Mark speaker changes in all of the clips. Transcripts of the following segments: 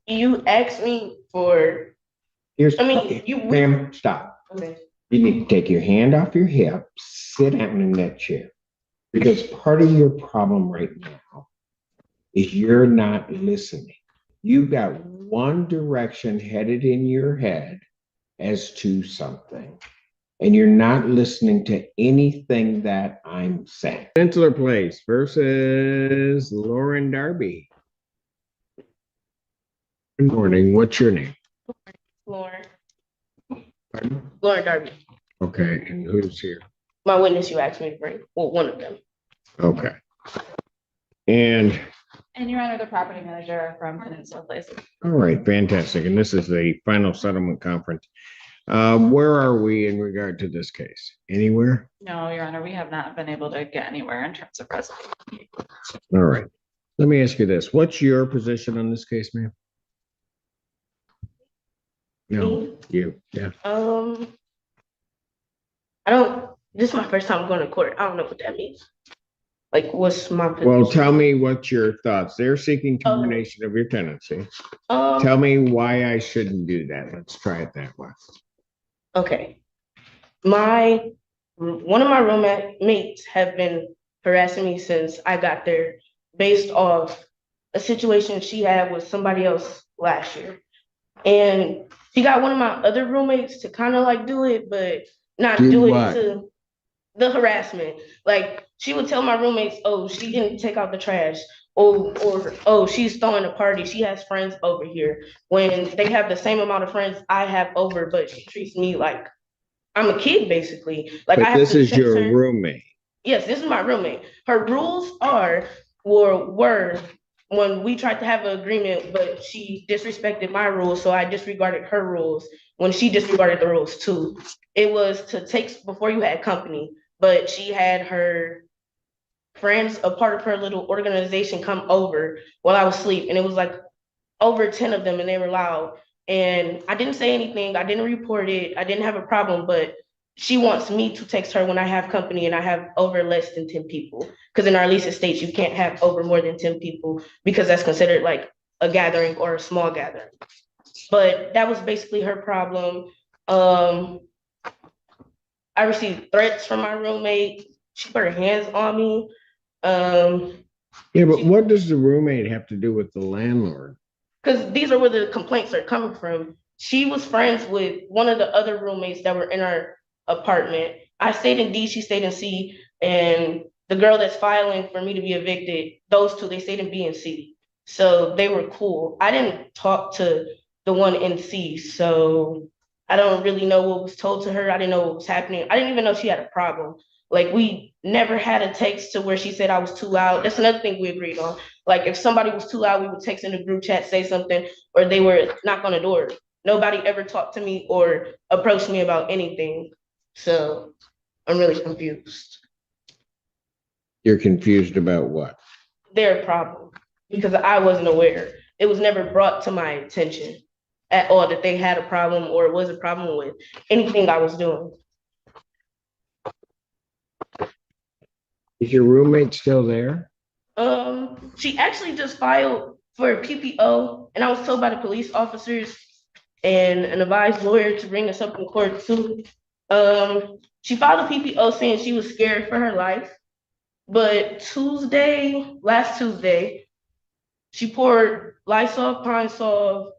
Speaker 1: You asked me for,
Speaker 2: Here's,
Speaker 1: I mean, you,
Speaker 2: ma'am, stop.
Speaker 1: okay.
Speaker 2: You need to take your hand off your hip, sit down in that chair. Because part of your problem right now is you're not listening. You've got one direction headed in your head as to something, and you're not listening to anything that I'm saying. Chancellor Place versus Lauren Darby. Good morning. What's your name?
Speaker 1: Lauren.
Speaker 2: Pardon?
Speaker 1: Lauren Darby.
Speaker 2: Okay, and who's here?
Speaker 1: My witness you asked me to bring. Well, one of them.
Speaker 2: Okay. And
Speaker 3: Your Honor, the property manager from Peninsula Place.
Speaker 2: all right, fantastic. And this is the final settlement conference. Where are we in regard to this case? Anywhere?
Speaker 3: No, Your Honor, we have not been able to get anywhere in terms of resolution.
Speaker 2: All right. Let me ask you this. What's your position on this case, ma'am? No, you. Yeah.
Speaker 1: This is my first time going to court. I don't know what that means. Like, what's my position?
Speaker 2: Well, tell me what your thoughts. They're seeking termination of your tenancy. Tell me why I shouldn't do that. Let's try it that way.
Speaker 1: Okay. One of my roommates have been harassing me since I got there based off a situation she had with somebody else last year. And she got one of my other roommates to kind of like do it, but not do it to the harassment. Like she would tell my roommates, oh, she didn't take out the trash. Or oh, she's throwing a party. She has friends over here. When they have the same amount of friends I have over, but she treats me like I'm a kid, basically. Like
Speaker 2: but
Speaker 1: I have
Speaker 2: this
Speaker 1: to
Speaker 2: is your
Speaker 1: her.
Speaker 2: roommate.
Speaker 1: Yes, this is my roommate. Her rules were when we tried to have an agreement, but she disrespected my rules, so I disregarded her rules when she disregarded the rules too. It was to take before you had company, but she had her friends, a part of her little organization, come over while I was asleep, and it was like over 10 of them, and they were loud. And I didn't say anything. I didn't report it. I didn't have a problem, but she wants me to text her when I have company and I have over less than 10 people. Because in our lease it states you can't have over more than 10 people because that's considered like a gathering or a small gathering. But that was basically her problem. I received threats from my roommate. She put her hands on me.
Speaker 2: Yeah, but what does the roommate have to do with the landlord?
Speaker 1: Because these are where the complaints are coming from. She was friends with one of the other roommates that were in our apartment. I stayed in D, she stayed in C, and the girl that's filing for me to be evicted, those two, they stayed in B and C. So they were cool. I didn't talk to the one in C, so I don't really know what was told to her. I didn't know what was happening. I didn't even know she had a problem. Like we never had a text to where she said I was too loud. That's another thing we agreed on. Like if somebody was too loud, we would text in the group chat, say something, or they were knock on the door. Nobody ever talked to me or approached me about anything. So I'm really confused.
Speaker 2: You're confused about what?
Speaker 1: Their problem, because I wasn't aware. It was never brought to my attention at all that they had a problem or it was a problem with anything I was doing.
Speaker 2: Is your roommate still there?
Speaker 1: She actually just filed for a PPO, and I was told by the police officers and an advised lawyer to bring us up in court too. She filed a PPO saying she was scared for her life, but last Tuesday, she poured Lysol, Pine Sol,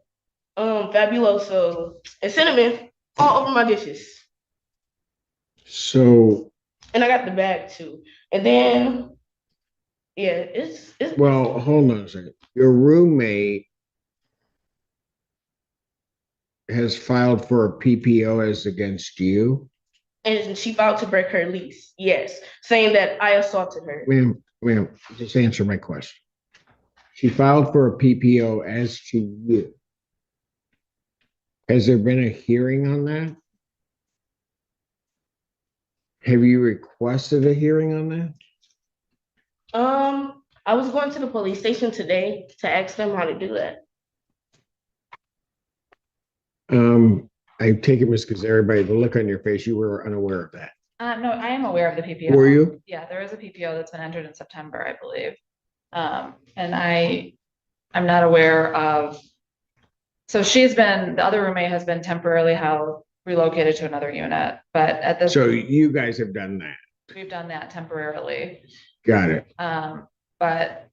Speaker 1: Fabuloso, and cinnamon all over my dishes.
Speaker 2: So,
Speaker 1: and I got the bag too. And then, yeah, it's
Speaker 2: well, hold on a second. Your roommate has filed for a PPO as against you?
Speaker 1: And she filed to break her lease, yes, saying that I assaulted her.
Speaker 2: Ma'am, just answer my question. She filed for a PPO as to you. Has there been a hearing on that? Have you requested a hearing on that?
Speaker 1: I was going to the police station today to ask them how to do that.
Speaker 2: I take it, Ms. Kazari, by the look on your face, you were unaware of that.
Speaker 3: No, I am aware of the PPO.
Speaker 2: Were you?
Speaker 3: Yeah, there is a PPO that's been entered in September, I believe. And I'm not aware of So the other roommate has been temporarily relocated to another unit, but at this,
Speaker 2: So you guys have done that.
Speaker 3: we've done that temporarily.
Speaker 2: Got it.
Speaker 3: But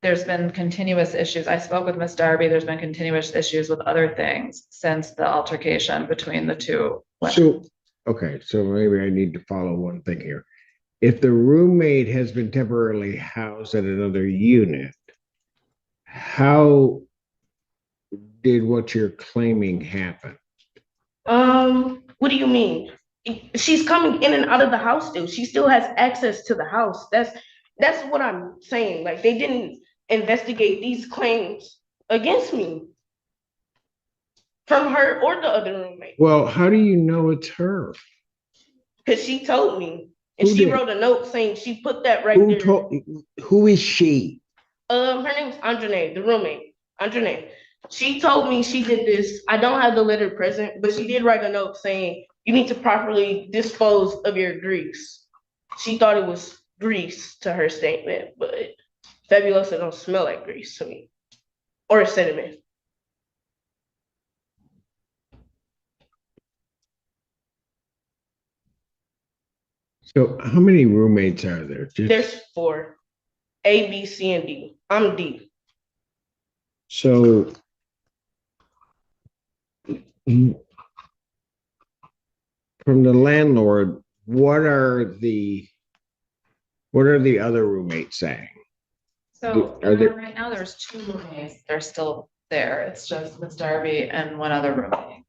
Speaker 3: there's been continuous issues. I spoke with Miss Darby. There's been continuous issues with other things since the altercation between the two.
Speaker 2: So, okay, so maybe I need to follow one thing here. If the roommate has been temporarily housed at another unit, how did what you're claiming happen?
Speaker 1: What do you mean? She's coming in and out of the house still. She still has access to the house. That's what I'm saying. Like they didn't investigate these claims against me from her or the other roommate.
Speaker 2: Well, how do you know it's her?
Speaker 1: Because she told me. And
Speaker 2: Who
Speaker 1: she
Speaker 2: did?
Speaker 1: wrote a note saying she put that right
Speaker 2: Who
Speaker 1: there.
Speaker 2: told? Who is she?
Speaker 1: Her name's Andrene, the roommate. Andrene. She told me she did this. I don't have the letter present, but she did write a note saying you need to properly dispose of your grease. She thought it was grease to her statement, but Fabulosa don't smell like grease to me or cinnamon.
Speaker 2: So, how many roommates are there?
Speaker 1: There's 4, A, B, C, and D. I'm D.
Speaker 2: So, from the landlord, what are the other roommates saying?
Speaker 3: So
Speaker 2: Are there-
Speaker 3: right now there's 2 roommates. They're still there. It's just Miss Darby and one other roommate.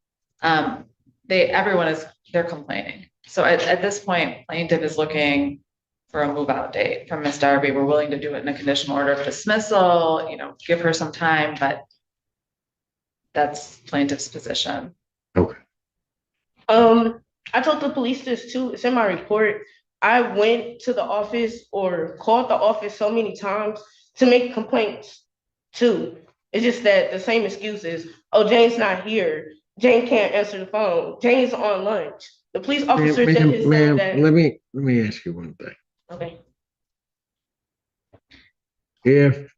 Speaker 3: They're complaining. So at this point, plaintiff is looking for a move out date from Miss Darby. We're willing to do it in a conditional order of dismissal, give her some time, but that's plaintiff's position.
Speaker 2: Okay.
Speaker 1: I told the police this too. It's in my report. I went to the office or called the office so many times to make complaints too. It's just that the same excuse is, oh, Jane's not here. Jane can't answer the phone. Jane's on lunch. The police officer said
Speaker 2: Ma'am,
Speaker 1: that.
Speaker 2: let me ask you one thing.
Speaker 1: Okay.
Speaker 2: If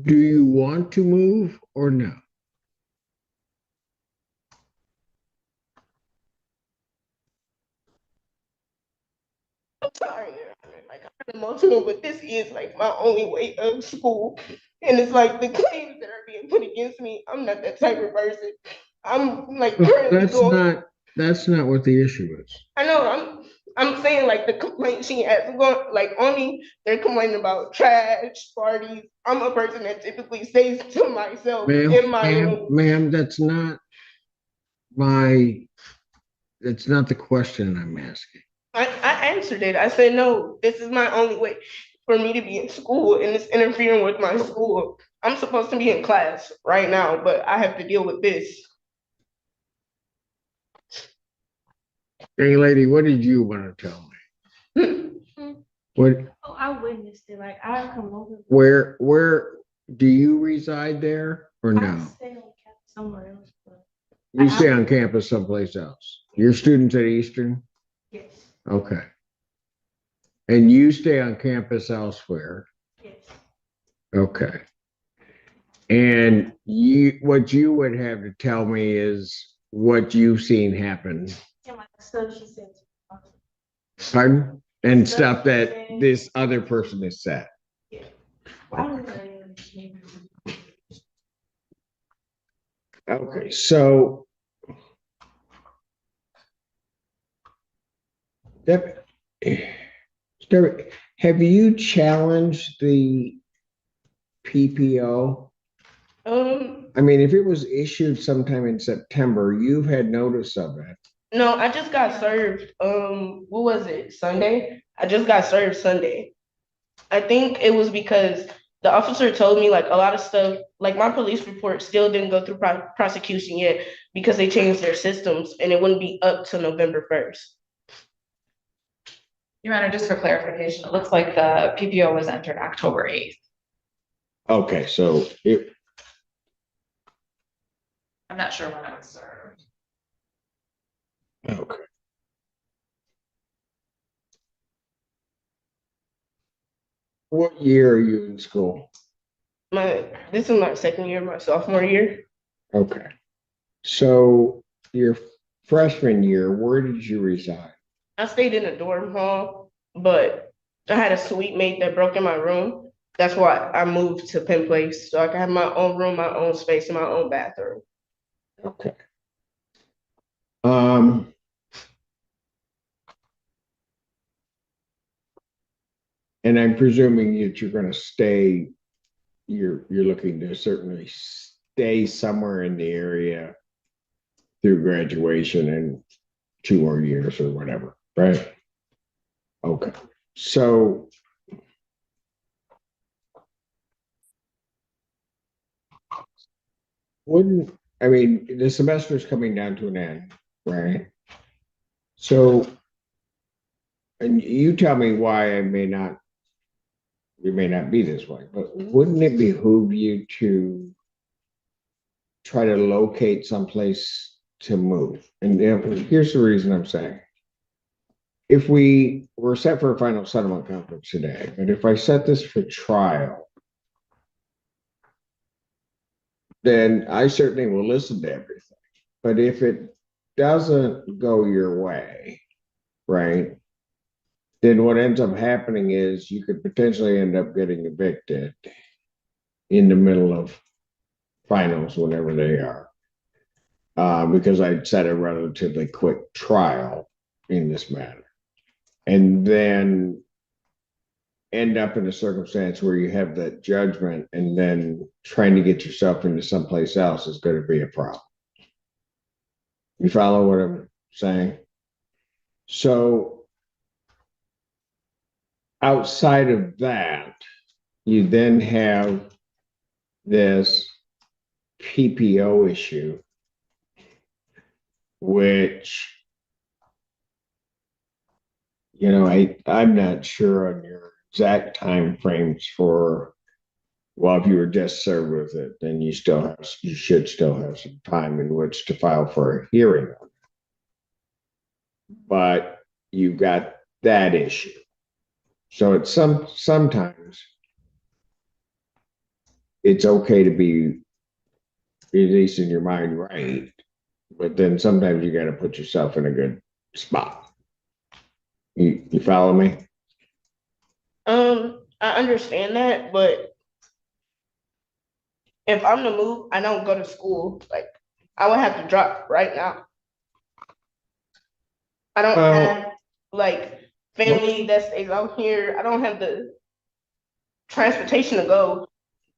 Speaker 2: do you want to move or no?
Speaker 1: I'm sorry. Like I'm emotional, but this is like my only way of school. And it's like the claims that are being put against me, I'm not that type of person. I'm like currently going.
Speaker 2: That's not what the issue is.
Speaker 1: I know. I'm saying like the complaint she has going like on me. They're complaining about trash parties. I'm a person that typically stays to myself in my room.
Speaker 2: Ma'am, that's not the question I'm asking.
Speaker 1: I answered it. I said no. This is my only way for me to be in school, and it's interfering with my school. I'm supposed to be in class right now, but I have to deal with this.
Speaker 2: Hey, lady, what did you want to tell me? What?
Speaker 4: Oh, I witnessed it. Like I come over.
Speaker 2: Where do you reside there or
Speaker 4: I
Speaker 2: no?
Speaker 4: stay on campus somewhere else, but
Speaker 2: You stay on campus someplace else. You're students at Eastern?
Speaker 4: yes,
Speaker 2: Okay. And you stay on campus elsewhere?
Speaker 4: yes.
Speaker 2: Okay. And what you would have to tell me is what you've seen happen.
Speaker 4: And my stuff she said.
Speaker 2: Pardon? And stuff that this other person has said.
Speaker 4: Yeah. I don't really understand.
Speaker 2: Okay, so have you challenged the PPO? I mean, if it was issued sometime in September, you've had notice of it.
Speaker 1: No, I just got served. What was it? Sunday? I just got served Sunday. I think it was because the officer told me like a lot of stuff, like my police report still didn't go through prosecution yet because they changed their systems and it wouldn't be up to November 1st.
Speaker 3: Your Honor, just for clarification, it looks like the PPO was entered October 8th.
Speaker 2: Okay, so
Speaker 3: I'm not sure when it was served.
Speaker 2: okay. What year are you in school?
Speaker 1: This is my second year, my sophomore year.
Speaker 2: Okay. So your freshman year, where did you reside?
Speaker 1: I stayed in a dorm hall, but I had a suite mate that broke in my room. That's why I moved to Penn Place, so I can have my own room, my own space, and my own bathroom.
Speaker 2: Okay. Um, and I'm presuming that you're going to stay, you're looking to certainly stay somewhere in the area through graduation and 2 more years or whatever, right? Okay. So wouldn't, I mean, the semester's coming down to an end, right? So, and you tell me why you may not be this way, but wouldn't it behoove you to try to locate someplace to move? And here's the reason I'm saying. If we were set for a final settlement conference today, but if I set this for trial, then I certainly will listen to everything. But if it doesn't go your way, right, then what ends up happening is you could potentially end up getting evicted in the middle of finals, whenever they are, because I'd set a relatively quick trial in this matter. And then end up in a circumstance where you have that judgment and then trying to get yourself into someplace else is going to be a problem. You follow what I'm saying? So outside of that, you then have this PPO issue, which, I'm not sure on your exact time frames for, well, if you were just served with it, then you should still have some time in which to file for a hearing on it. But you've got that issue. So it's sometimes it's okay to be, at least in your mind, right. But then sometimes you got to put yourself in a good spot. You follow me?
Speaker 1: I understand that, but if I'm to move, I don't go to school. Like, I would have to drop right now. I don't
Speaker 2: Well,
Speaker 1: have like family that stays out here. I don't have the transportation to go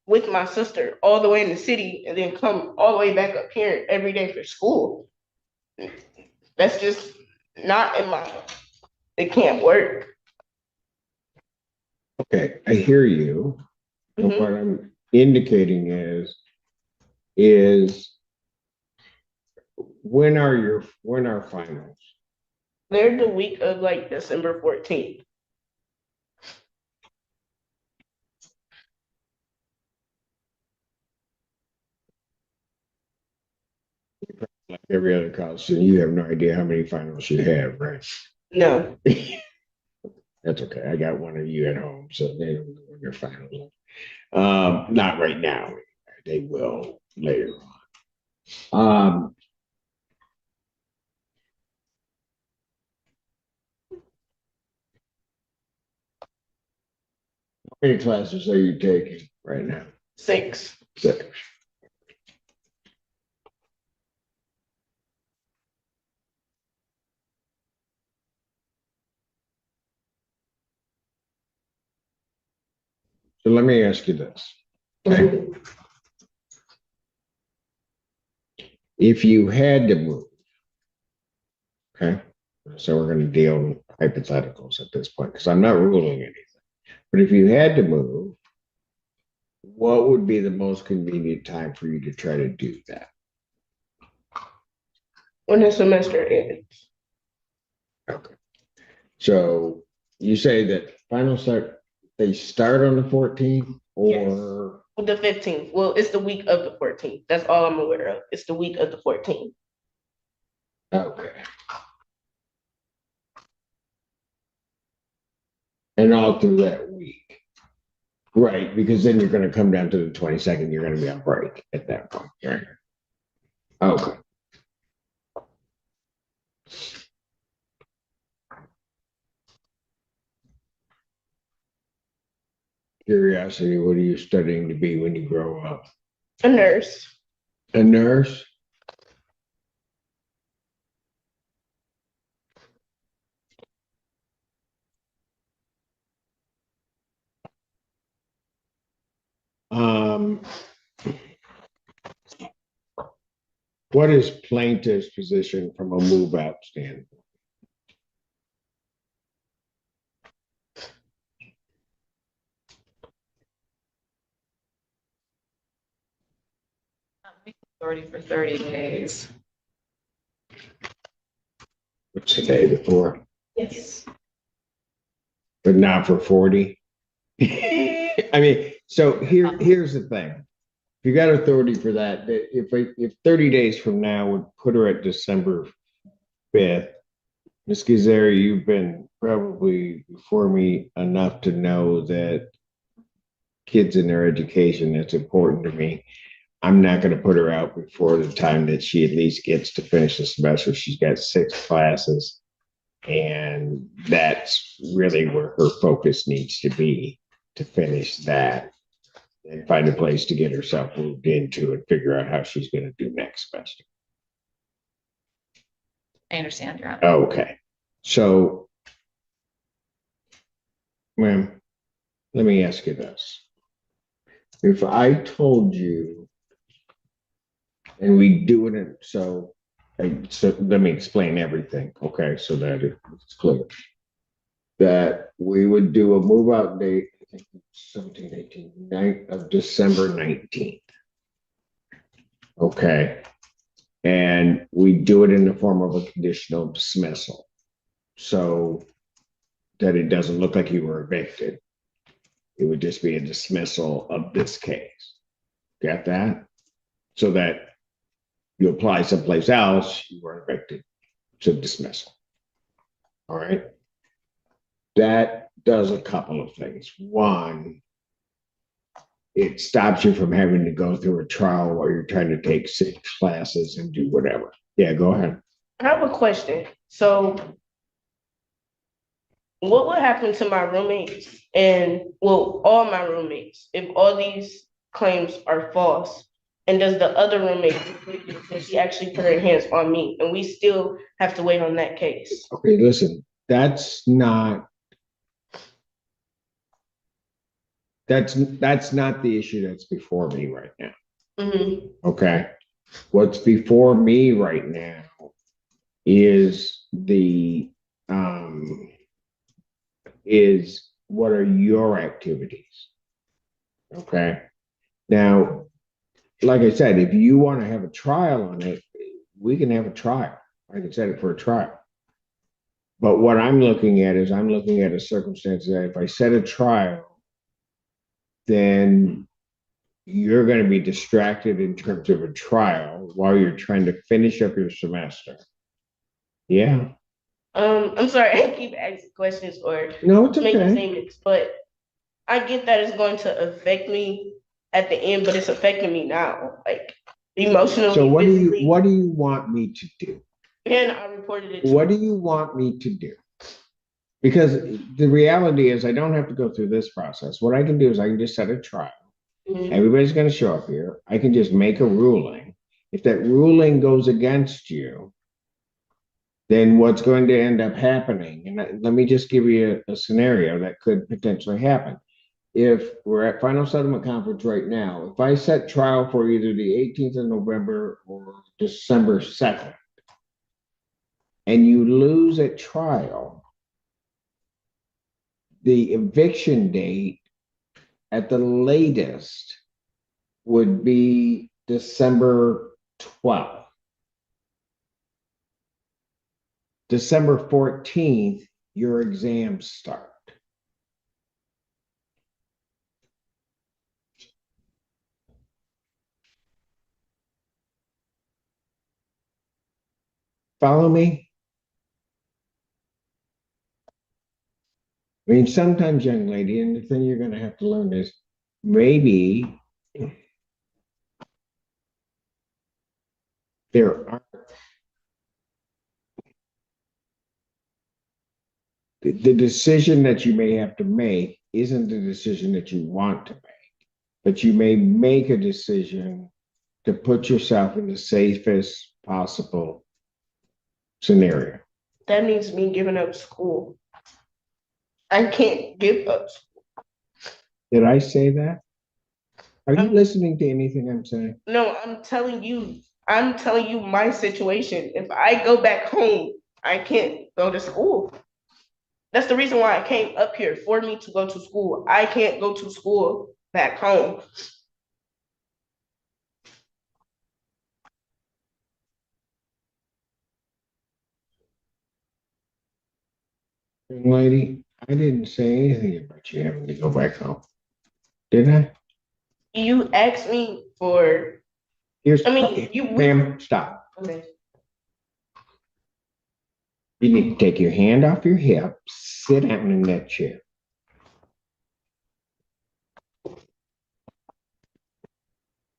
Speaker 1: with my sister all the way in the city and then come all the way back up here every day for school. That's just not in my, it can't work.
Speaker 2: okay, I hear you. But
Speaker 1: Mhm.
Speaker 2: what I'm indicating is when are finals?
Speaker 1: They're the week of like December 14th.
Speaker 2: Like every other college, so you have no idea how many finals you have, right?
Speaker 1: No.
Speaker 2: That's okay. I got one of you at home, so they don't know when your finals not right now. They will later on. How many classes are you taking right now?
Speaker 1: 6.
Speaker 2: Six. So let me ask you this. Okay. If you had to move, okay, so we're going to deal with hypotheticals at this point because I'm not ruling anything. But if you had to move, what would be the most convenient time for you to try to do that?
Speaker 1: When the semester ends.
Speaker 2: Okay. So you say that they start on the 14th or
Speaker 1: The 15th. Well, it's the week of the 14th. That's all I'm aware of. It's the week of the 14th.
Speaker 2: okay. And all through that week. Right, because then you're gonna come down to the 22nd, you're gonna be on break at that point, right? Okay. Curiosity, what are you studying to be when you grow up?
Speaker 1: A nurse.
Speaker 2: A nurse? Um, what is plaintiff's position from a move out standpoint?
Speaker 3: 30 for 30 days.
Speaker 2: What's the day before?
Speaker 1: Yes.
Speaker 2: But not for 40? I mean, so here's the thing. If you got authority for that, if 30 days from now would put her at December 5th, Ms. Gazari, you've been probably before me enough to know that kids and their education, that's important to me. I'm not going to put her out before the time that she at least gets to finish the semester. She's got 6 classes, and that's really where her focus needs to be, to finish that and find a place to get herself moved into and figure out how she's going to do next semester.
Speaker 3: I understand, Your Honor.
Speaker 2: Okay. So, ma'am, let me ask you this. If I told you, and we do it in, so let me explain everything, okay, so that it's clear. That we would do a move out date, I think 17, 18, 9 of December 19th. Okay. And we do it in the form of a conditional dismissal. So that it doesn't look like you were evicted. It would just be a dismissal of this case. Got that? So that you apply someplace else, you were evicted. It's a dismissal. All right. That does a couple of things. One, it stops you from having to go through a trial while you're trying to take 6 classes and do whatever. Yeah, go ahead.
Speaker 1: I have a question. So what would happen to my roommates and, well, all my roommates if all these claims are false? And does the other roommate, does she actually put her hands on me and we still have to wait on that case?
Speaker 2: Okay, listen, that's not the issue that's before me right now.
Speaker 1: Mhm.
Speaker 2: Okay. What's before me right now is is what are your activities? Okay. Now, like I said, if you want to have a trial on it, we can have a trial. I can set it for a trial. But what I'm looking at is I'm looking at a circumstance that if I set a trial, then you're going to be distracted in terms of a trial while you're trying to finish up your semester. Yeah.
Speaker 1: I'm sorry, I keep asking questions or
Speaker 2: No, it's
Speaker 1: making
Speaker 2: okay.
Speaker 1: statements, but I get that it's going to affect me at the end, but it's affecting me now, like emotionally,
Speaker 2: So
Speaker 1: physically,
Speaker 2: what do you want me to do?
Speaker 1: and I reported it.
Speaker 2: What do you want me to do? Because the reality is I don't have to go through this process. What I can do is I can just set a trial.
Speaker 1: Mhm.
Speaker 2: Everybody's going to show up here. I can just make a ruling. If that ruling goes against you, then what's going to end up happening? And let me just give you a scenario that could potentially happen. If we're at final settlement conference right now, if I set trial for either the 18th of November or December 2nd, and you lose at trial, the eviction date at the latest would be December 12th. December 14th, your exams start. Follow me? I mean, sometimes, young lady, and the thing you're going to have to learn is maybe there are the decision that you may have to make isn't the decision that you want to make, but you may make a decision to put yourself in the safest possible scenario.
Speaker 1: That means me giving up school. I can't give up.
Speaker 2: Did I say that? Are you
Speaker 1: I'm-
Speaker 2: listening to anything I'm saying?
Speaker 1: No, I'm telling you my situation. If I go back home, I can't go to school. That's the reason why I came up here, for me to go to school. I can't go to school back home.
Speaker 2: Young lady, I didn't say anything about you having to go back home. Did I?
Speaker 1: You asked me for,
Speaker 2: Here's,
Speaker 1: I mean, you.
Speaker 2: ma'am, stop.
Speaker 1: Okay.
Speaker 2: You need to take your hand off your hip, sit down in that chair.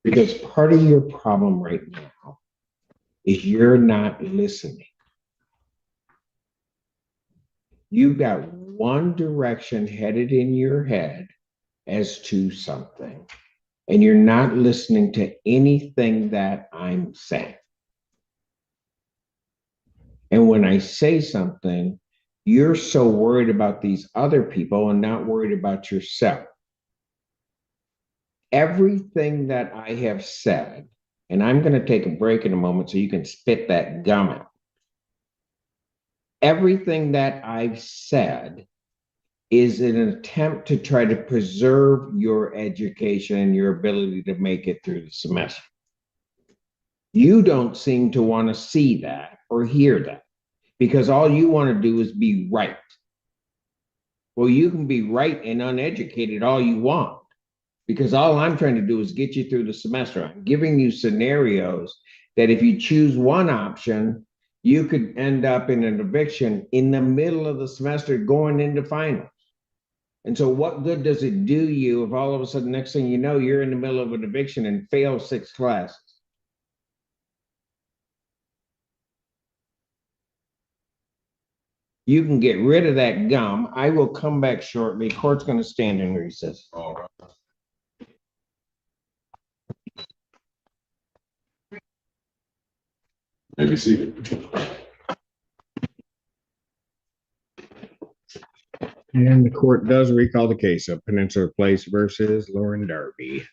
Speaker 2: Because part of your problem right now is you're not listening. You've got one direction headed in your head as to something, and you're not listening to anything that I'm saying. And when I say something, you're so worried about these other people and not worried about yourself. Everything that I have said, and I'm going to take a break in a moment so you can spit that gum out. Everything that I've said is an attempt to try to preserve your education and your ability to make it through the semester. You don't seem to want to see that or hear that because all you want to do is be right. Well, you can be right and uneducated all you want because all I'm trying to do is get you through the semester. I'm giving you scenarios that if you choose one option, you could end up in an eviction in the middle of the semester going into finals. And so what good does it do you if all of a sudden, next thing you know, you're in the middle of an eviction and fail 6 classes? You can get rid of that gum. I will come back shortly. Court's going to stand in recess.
Speaker 5: All right. Maybe see.
Speaker 2: And the court does recall the case of Peninsula Place versus Lauren Darby.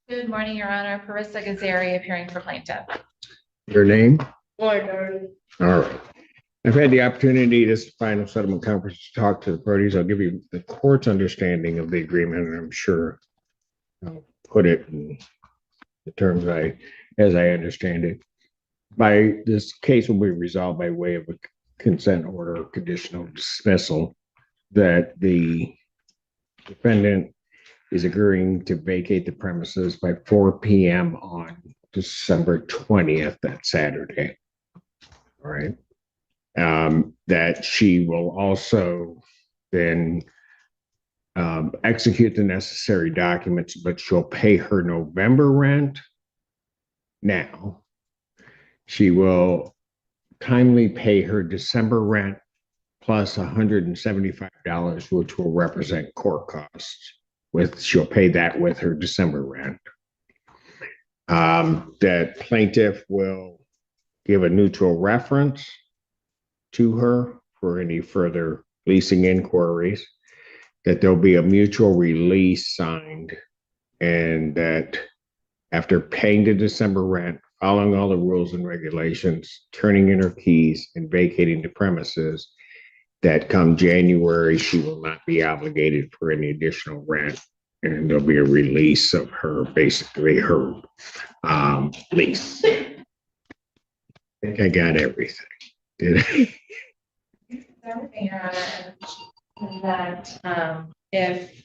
Speaker 3: Good morning, Your Honor. Parissa Gazari appearing for plaintiff.
Speaker 2: Your name?
Speaker 1: Or,
Speaker 2: All right. I've had the opportunity this final settlement conference to talk to the parties. I'll give you the court's understanding of the agreement, and I'm sure I'll put it in the terms as I understand it. By this case will be resolved by way of a consent order of conditional dismissal that the defendant is agreeing to vacate the premises by 4 p.m. on December 20th, that Saturday. All right. That she will also then execute the necessary documents, but she'll pay her November rent now. She will timely pay her December rent plus $175, which will represent court costs. She'll pay that with her December rent. That plaintiff will give a neutral reference to her for any further leasing inquiries, that there'll be a mutual release signed, and that after paying the December rent, following all the rules and regulations, turning in her keys and vacating the premises, that come January, she will not be obligated for any additional rent, and there'll be a release of her, basically her lease. I think I got everything. Did I?
Speaker 3: Everything, Your Honor, that if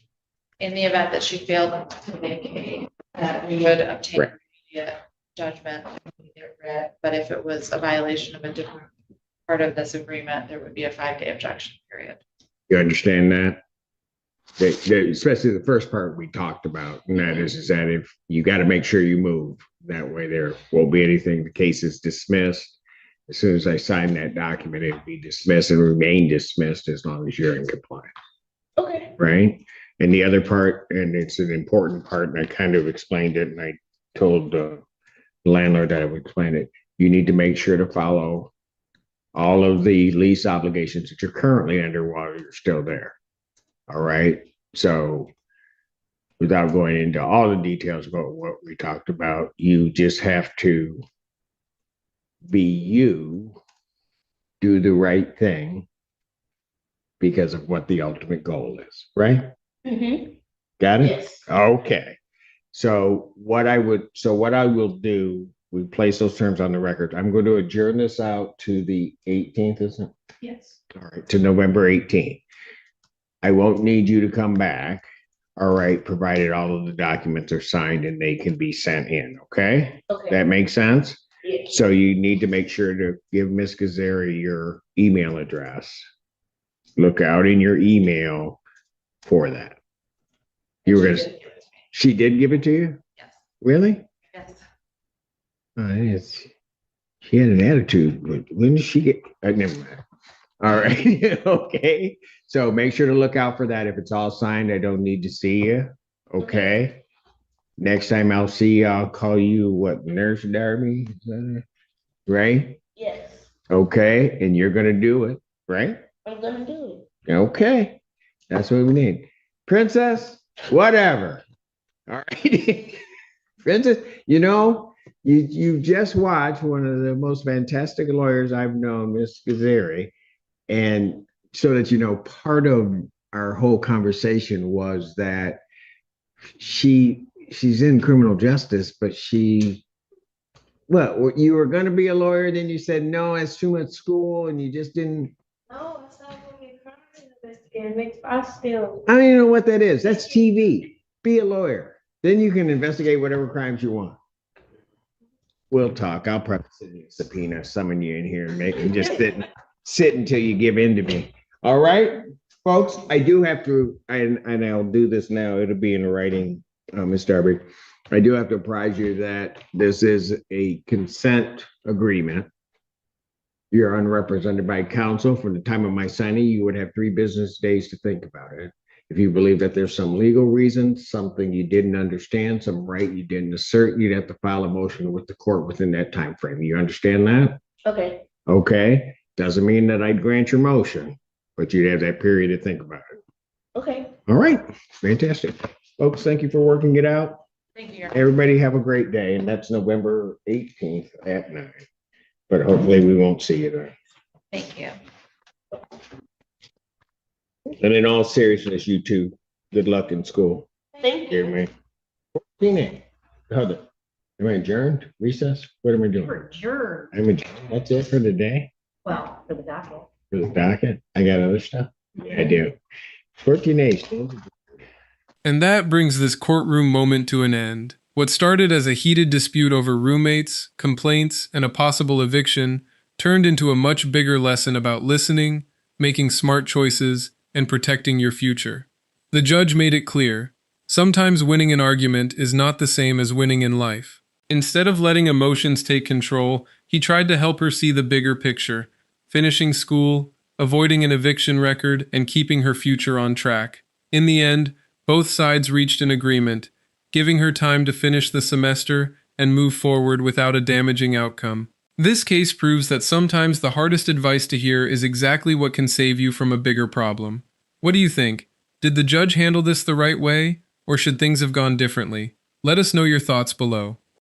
Speaker 3: in the event that she failed to vacate, that we would obtain
Speaker 2: Right.
Speaker 3: immediate judgment, but if it was a violation of a different part of this agreement, there would be a 5-day objection period.
Speaker 2: You understand that? Especially the first part we talked about, and that is that if you got to make sure you move, that way there won't be anything. The case is dismissed. As soon as I sign that document, it'll be dismissed and remain dismissed as long as you're in compliance.
Speaker 1: Okay.
Speaker 2: Right. And the other part, and it's an important part, and I kind of explained it, and I told the landlord that I would explain it. You need to make sure to follow all of the lease obligations that you're currently under while you're still there. All right. So without going into all the details about what we talked about, you just have to be you, do the right thing because of what the ultimate goal is, right?
Speaker 1: Mm-hmm.
Speaker 2: Got it?
Speaker 1: Yes.
Speaker 2: Okay. So what I will do, we place those terms on the record. I'm going to adjourn this out to the 18th, isn't it?
Speaker 4: Yes.
Speaker 2: All right, to November 18th. I won't need you to come back, all right, provided all of the documents are signed and they can be sent in, okay?
Speaker 1: Okay.
Speaker 2: That makes sense?
Speaker 1: Yes.
Speaker 2: So you need to make sure to give Ms. Kazari your email address. Look out in your email for that. She did give it to you?
Speaker 3: Yes.
Speaker 2: Really?
Speaker 3: Yes.
Speaker 2: She had an attitude. When did she get? Never mind. All right. Okay. So make sure to look out for that. If it's all signed, I don't need to see you. Okay. Next time I'll see you, I'll call you what, Nurse Darby? Is that it? Right?
Speaker 1: Yes.
Speaker 2: Okay. And you're going to do it, right?
Speaker 1: I'm gonna do it.
Speaker 2: Okay. That's what we need. Princess, whatever. All right. Princess, you just watched one of the most fantastic lawyers I've known, Miss Kazari. And so that you know, part of our whole conversation was that she's in criminal justice, but you were going to be a lawyer, then you said no, it's too much school, and you just didn't.
Speaker 4: No, it's not gonna be crime investigator. I still.
Speaker 2: I don't even know what that is. That's TV. Be a lawyer. Then you can investigate whatever crimes you want. We'll talk. I'll probably send you a subpoena, summon you in here, and just sit until you give in to me. All right, folks. I do have to, and I'll do this now. It'll be in writing, Ms. Darby. I do have to apprise you that this is a consent agreement. You're unrepresented by counsel. From the time of my signing, you would have 3 business days to think about it. If you believe that there's some legal reason, something you didn't understand, some right you didn't assert, you'd have to file a motion with the court within that time frame. You understand that?
Speaker 1: Okay.
Speaker 2: Okay. Doesn't mean that I'd grant your motion, but you'd have that period to think about it.
Speaker 1: Okay.
Speaker 2: All right. Fantastic. Folks, thank you for working it out.
Speaker 3: Thank you.
Speaker 2: Everybody have a great day. And that's November 18th at 9. But hopefully we won't see you there.
Speaker 3: Thank you.
Speaker 2: And in all seriousness, you two, good luck in school.
Speaker 1: Thank
Speaker 2: Hear
Speaker 1: you.
Speaker 2: me? Tina, Heather, am I adjourned? Recess? What am I doing?
Speaker 5: Adjourned.
Speaker 2: I'm adjourned. That's it for the day?
Speaker 5: Well, for the docket.
Speaker 2: For the docket? I got other stuff? Yeah, I do. 14 days.
Speaker 6: And that brings this courtroom moment to an end. What started as a heated dispute over roommates, complaints, and a possible eviction turned into a much bigger lesson about listening, making smart choices, and protecting your future. The judge made it clear, sometimes winning an argument is not the same as winning in life. Instead of letting emotions take control, he tried to help her see the bigger picture, finishing school, avoiding an eviction record, and keeping her future on track. In the end, both sides reached an agreement, giving her time to finish the semester and move forward without a damaging outcome. This case proves that sometimes the hardest advice to hear is exactly what can save you from a bigger problem. What do you think? Did the judge handle this the right way, or should things have gone differently? Let us know your thoughts below.